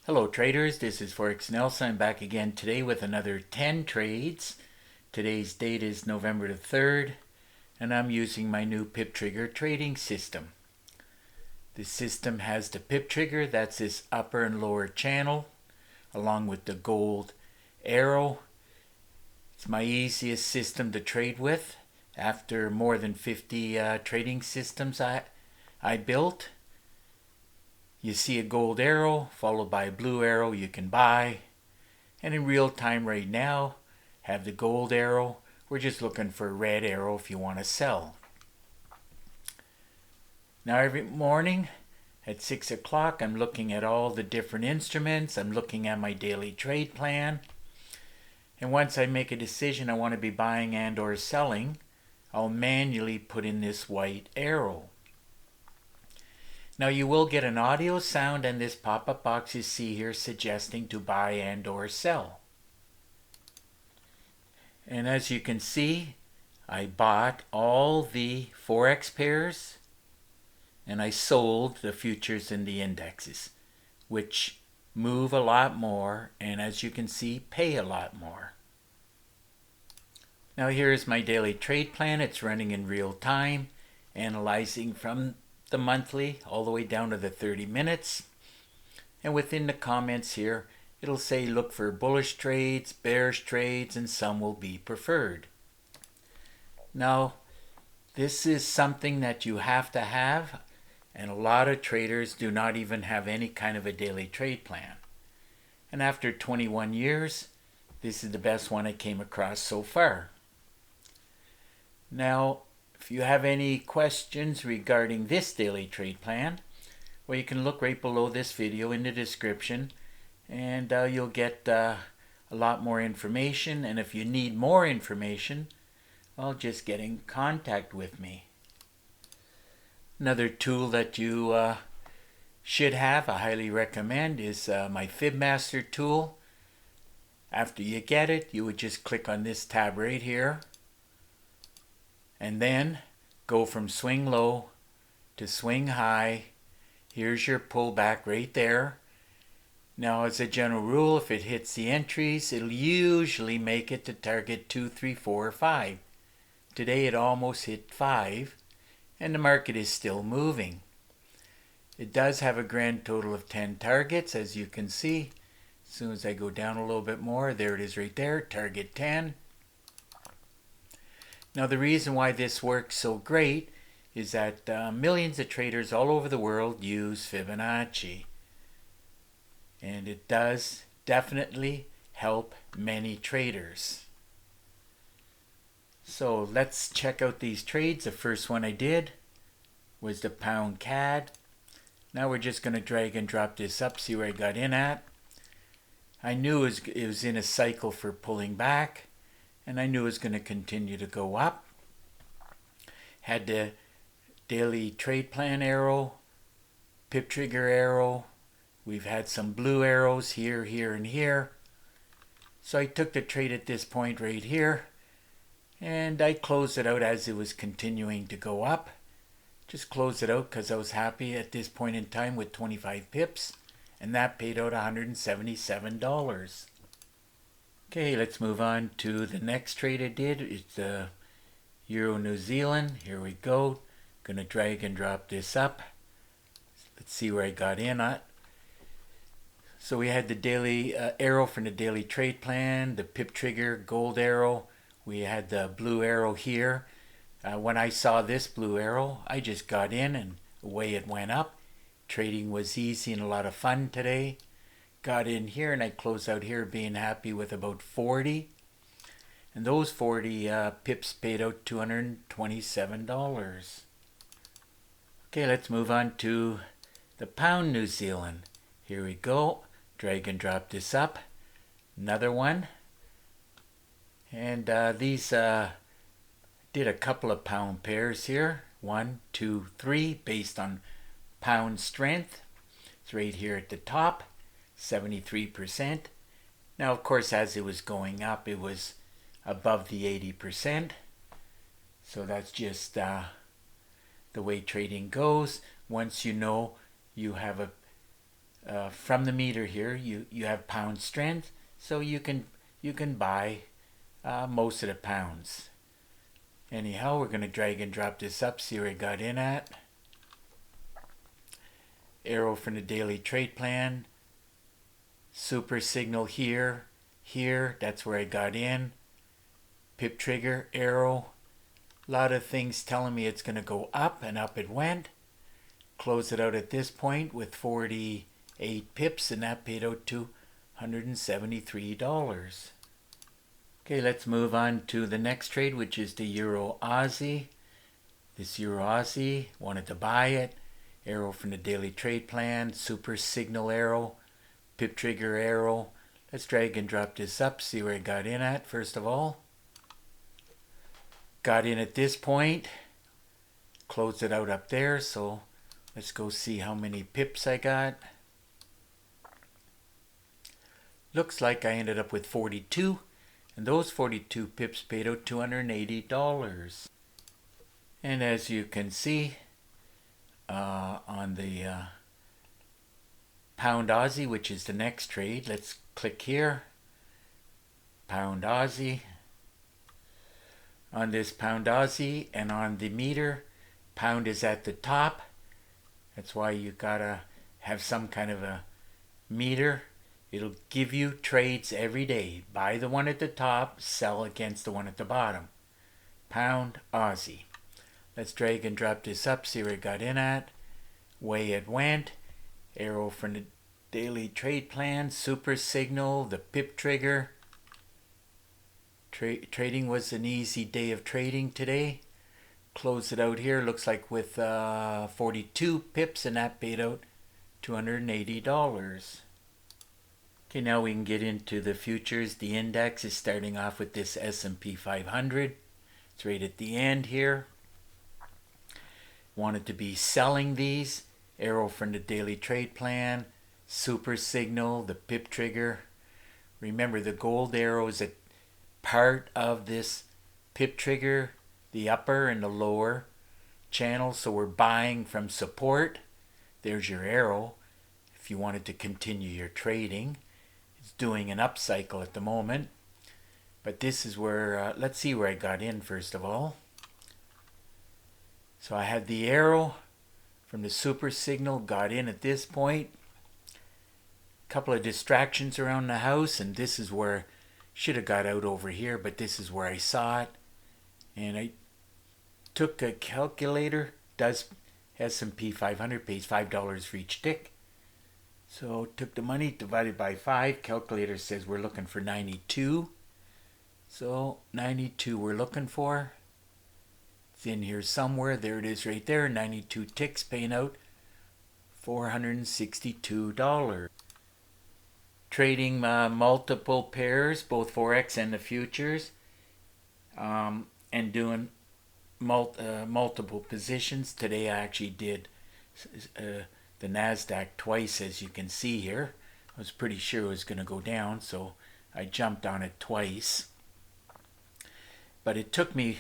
Hello traders, this is Forex Nelson. I'm back again today with another 10 trades. Today's date is November the 3rd, and I'm using my new pip trigger trading system. This system has the pip trigger, that's this upper and lower channel, along with the gold arrow. It's my easiest system to trade with after more than 50 trading systems I built. You see a gold arrow followed by a blue arrow you can buy. And in real time right now, have the gold arrow. We're just looking for a red arrow if you want to sell. Now every morning at 6 o'clock, I'm looking at all the different instruments. I'm looking at my daily trade plan. And once I make a decision I want to be buying and or selling, I'll manually put in this white arrow. Now you will get an audio sound and this pop-up box you see here suggesting to buy and or sell. And as you can see, I bought all the Forex pairs and I sold the futures and the indexes, which move a lot more and as you can see pay a lot more. Now here is my daily trade plan. It's running in real time, analyzing from the monthly all the way down to the 30 minutes. And within the comments here, it'll say look for bullish trades, bearish trades, and some will be preferred. Now, this is something that you have to have, and a lot of traders do not even have any kind of a daily trade plan. And after 21 years, this is the best one I came across so far. Now, if you have any questions regarding this daily trade plan, well, you can look right below this video in the description and you'll get a lot more information. And if you need more information, well, just get in contact with me. Another tool that you should have, I highly recommend, is my FibMaster tool. After you get it, you would just click on this tab right here. And then go from swing low to swing high. Here's your pullback right there. Now as a general rule, if it hits the entries, it'll usually make it to target 2, 3, 4, or 5. Today it almost hit 5 and the market is still moving. It does have a grand total of 10 targets, as you can see. As soon as I go down a little bit more, there it is right there, target 10. Now the reason why this works so great is that millions of traders all over the world use Fibonacci. And it does definitely help many traders. So let's check out these trades. The first one I did was the pound CAD. Now we're just going to drag and drop this up, see where I got in at. I knew it was in a cycle for pulling back. And I knew it was going to continue to go up. Had the daily trade plan arrow, pip trigger arrow. We've had some blue arrows here, here, and here. So I took the trade at this point right here. And I closed it out as it was continuing to go up. Just closed it out because I was happy at this point in time with 25 pips. And that paid out $177. Okay, let's move on to the next trade I did. It's the Euro New Zealand. Here we go. Gonna drag and drop this up. Let's see where I got in at. So we had the daily arrow from the daily trade plan, the pip trigger, gold arrow. We had the blue arrow here. When I saw this blue arrow, I just got in and away it went up. Trading was easy and a lot of fun today. Got in here and I closed out here being happy with about 40. And those 40 pips paid out $227. Okay, let's move on to the pound New Zealand. Here we go. Drag and drop this up. Another one. And these did a couple of pound pairs here. 1, 2, 3 based on pound strength. It's right here at the top. 73%. Now of course as it was going up it was above the 80%. So that's just the way trading goes. Once you know you have from the meter here, you have pound strength, so you can buy most of the pounds. Anyhow, we're going to drag and drop this up, see where I got in at. Arrow from the daily trade plan. Super signal here, that's where I got in. Pip trigger, arrow. A lot of things telling me it's going to go up, and up it went. Close it out at this point with 48 pips, and that paid out to $173. Okay, let's move on to the next trade, which is the Euro Aussie. This Euro Aussie, wanted to buy it. Arrow from the daily trade plan, super signal arrow, pip trigger arrow. Let's drag and drop this up, see where I got in at first of all. Got in at this point, closed it out up there, so let's go see how many pips I got. Looks like I ended up with 42, and those 42 pips paid out $280. And as you can see, on the Pound Aussie, which is the next trade, let's click here. Pound Aussie. On this Pound Aussie and on the meter, pound is at the top. That's why you gotta have some kind of a meter. It'll give you trades every day. Buy the one at the top, sell against the one at the bottom. Pound Aussie. Let's drag and drop this up, see where it got in at. Way it went. Arrow from the daily trade plan, super signal, the pip trigger. Trading was an easy day of trading today. Close it out here, looks like with 42 pips, and that paid out $280. Okay, now we can get into the futures. The index is starting off with this S&P 500. It's right at the end here. Wanted to be selling these. Arrow from the daily trade plan, super signal, the pip trigger. Remember, the gold arrow is a part of this pip trigger, the upper and the lower channel, so we're buying from support. There's your arrow if you wanted to continue your trading. It's doing an upcycle at the moment, but this is where let's see where I got in first of all. So I had the arrow from the super signal, got in at this point. Couple of distractions around the house, and this is where should have got out over here, but this is where I saw it. And I took a calculator, does S&P 500, pays $5 for each tick. So took the money, divided by 5. Calculator says we're looking for 92. So 92 we're looking for. It's in here somewhere. There it is right there. 92 ticks, paying out $462. Trading multiple pairs, both Forex and the futures, and doing multiple positions. Today I actually did the NASDAQ twice, as you can see here. I was pretty sure it was going to go down, so I jumped on it twice. But it took me,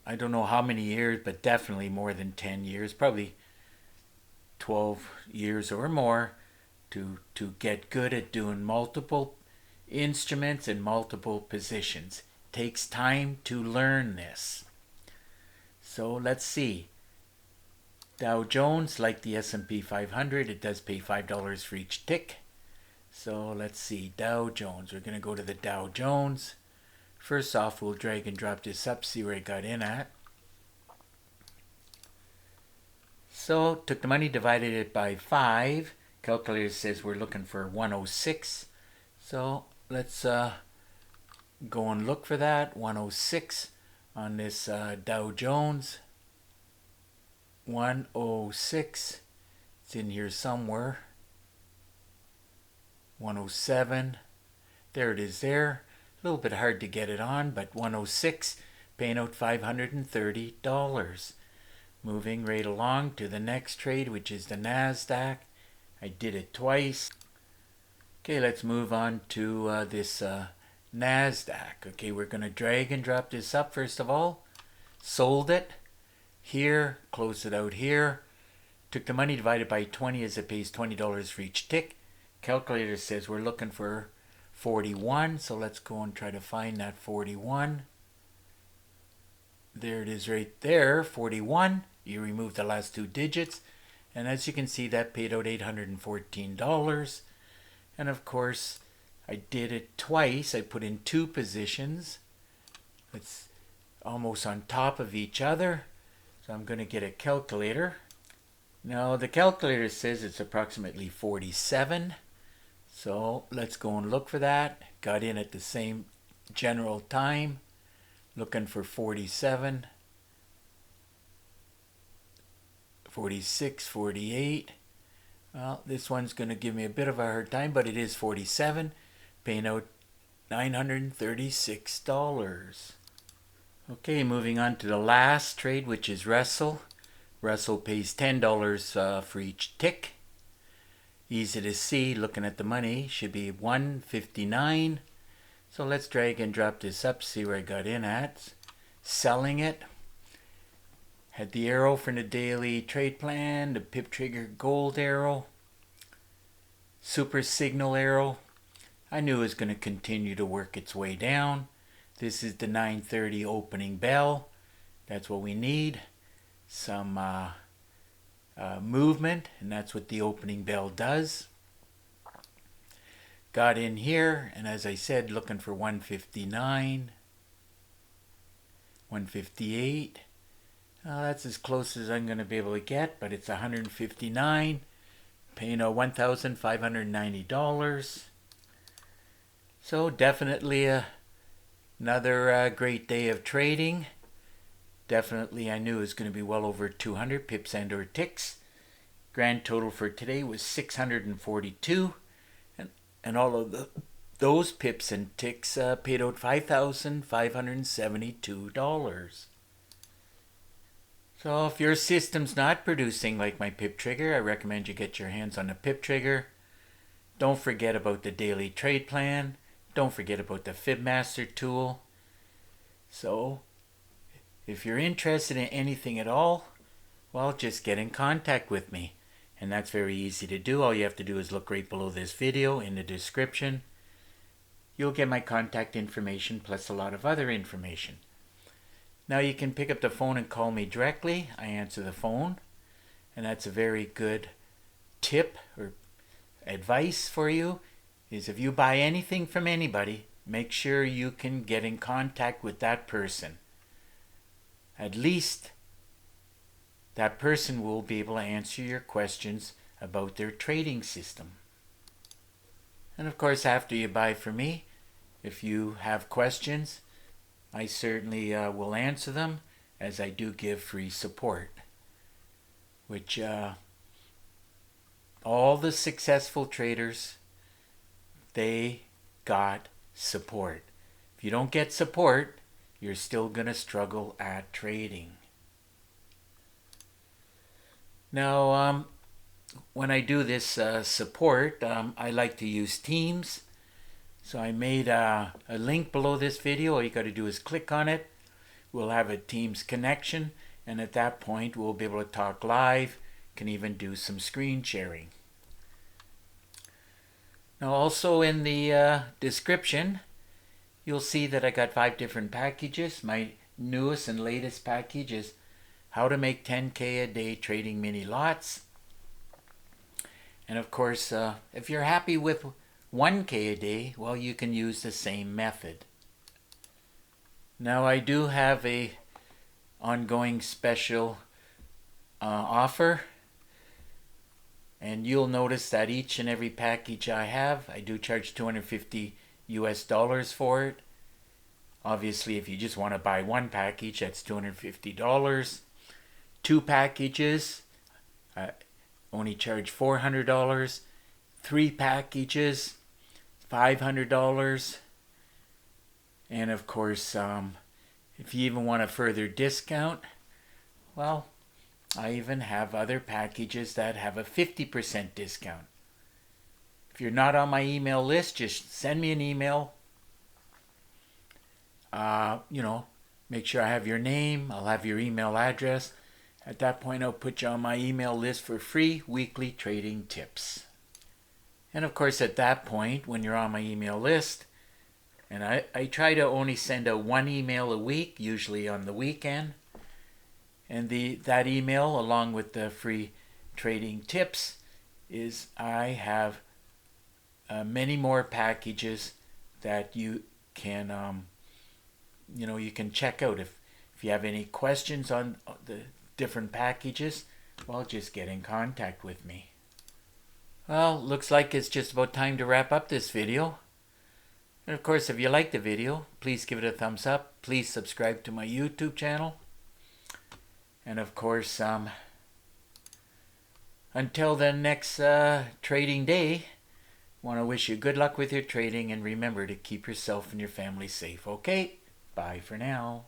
I don't know how many years, but definitely more than 10 years, probably 12 years or more, to get good at doing multiple instruments and multiple positions. Takes time to learn this. So let's see. Dow Jones, like the S&P 500, it does pay $5 for each tick. So let's see, Dow Jones. We're going to go to the Dow Jones. First off, we'll drag and drop this up, see where it got in at. So took the money, divided it by 5. Calculator says we're looking for 106. So let's go and look for that. 106 on this Dow Jones. 106. It's in here somewhere. 107. There it is there. A little bit hard to get it on, but 106, paying out $530. Moving right along to the next trade, which is the NASDAQ. I did it twice. Okay, let's move on to this NASDAQ. Okay, we're going to drag and drop this up first of all. Sold it here, closed it out here. Took the money divided by 20 as it pays $20 for each tick. Calculator says we're looking for 41, so let's go and try to find that 41. There it is right there, 41. You remove the last two digits, and as you can see, that paid out $814. And of course, I did it twice. I put in two positions. It's almost on top of each other. So I'm going to get a calculator. Now the calculator says it's approximately 47. So let's go and look for that. Got in at the same general time. Looking for 47. 46, 48. Well, this one's going to give me a bit of a hard time, but it is 47. Paying out $936. Okay, moving on to the last trade, which is Russell. Russell pays $10 for each tick. Easy to see, looking at the money, should be $159. So let's drag and drop this up, see where I got in at. Selling it. Had the arrow from the daily trade plan, the pip trigger gold arrow, super signal arrow. I knew it was going to continue to work its way down. This is the 9:30 opening bell. That's what we need. Some movement, and that's what the opening bell does. Got in here, and as I said, looking for 159, 158. That's as close as I'm going to be able to get, but it's 159, paying out $1,590. So definitely another great day of trading. Definitely I knew it was going to be well over 200 pips and or ticks. Grand total for today was 642, and all of those pips and ticks paid out $5,572. So if your system's not producing like my pip trigger, I recommend you get your hands on a pip trigger. Don't forget about the daily trade plan. Don't forget about the Fibmaster tool. So if you're interested in anything at all, well, just get in contact with me. And that's very easy to do. All you have to do is look right below this video in the description. You'll get my contact information plus a lot of other information. Now you can pick up the phone and call me directly. I answer the phone, and that's a very good tip or advice for you, is if you buy anything from anybody, make sure you can get in contact with that person. At least that person will be able to answer your questions about their trading system. And of course, after you buy from me, if you have questions, I certainly will answer them, as I do give free support, which all the successful traders, they got support. If you don't get support, you're still going to struggle at trading. Now, when I do this support, I like to use Teams. So I made a link below this video. All you got to do is click on it. We'll have a Teams connection, and at that point we'll be able to talk live, can even do some screen sharing. Now also in the description, you'll see that I got 5 different packages. My newest and latest package is how to make 10K a day trading mini lots. And of course, if you're happy with 1K a day, well, you can use the same method. Now I do have a ongoing special offer, and you'll notice that each and every package I have, I do charge $250 for it. Obviously, if you just want to buy one package, that's $250. 2 packages, I only charge $400. 3 packages, $500. And of course, if you even want a further discount, well, I even have other packages that have a 50% discount. If you're not on my email list, just send me an email. Make sure I have your name, I'll have your email address, At that point, I'll put you on my email list for free weekly trading tips. And of course, at that point, when you're on my email list, and I try to only send out one email a week, usually on the weekend. And that email, along with the free trading tips, is I have many more packages that you can, you can check out. If you have any questions on the different packages, well, just get in contact with me. Well, looks like it's just about time to wrap up this video. And of course, if you like the video, please give it a thumbs up. Please subscribe to my YouTube channel. And of course, until the next trading day, I want to wish you good luck with your trading, and remember to keep yourself and your family safe. Okay, bye for now.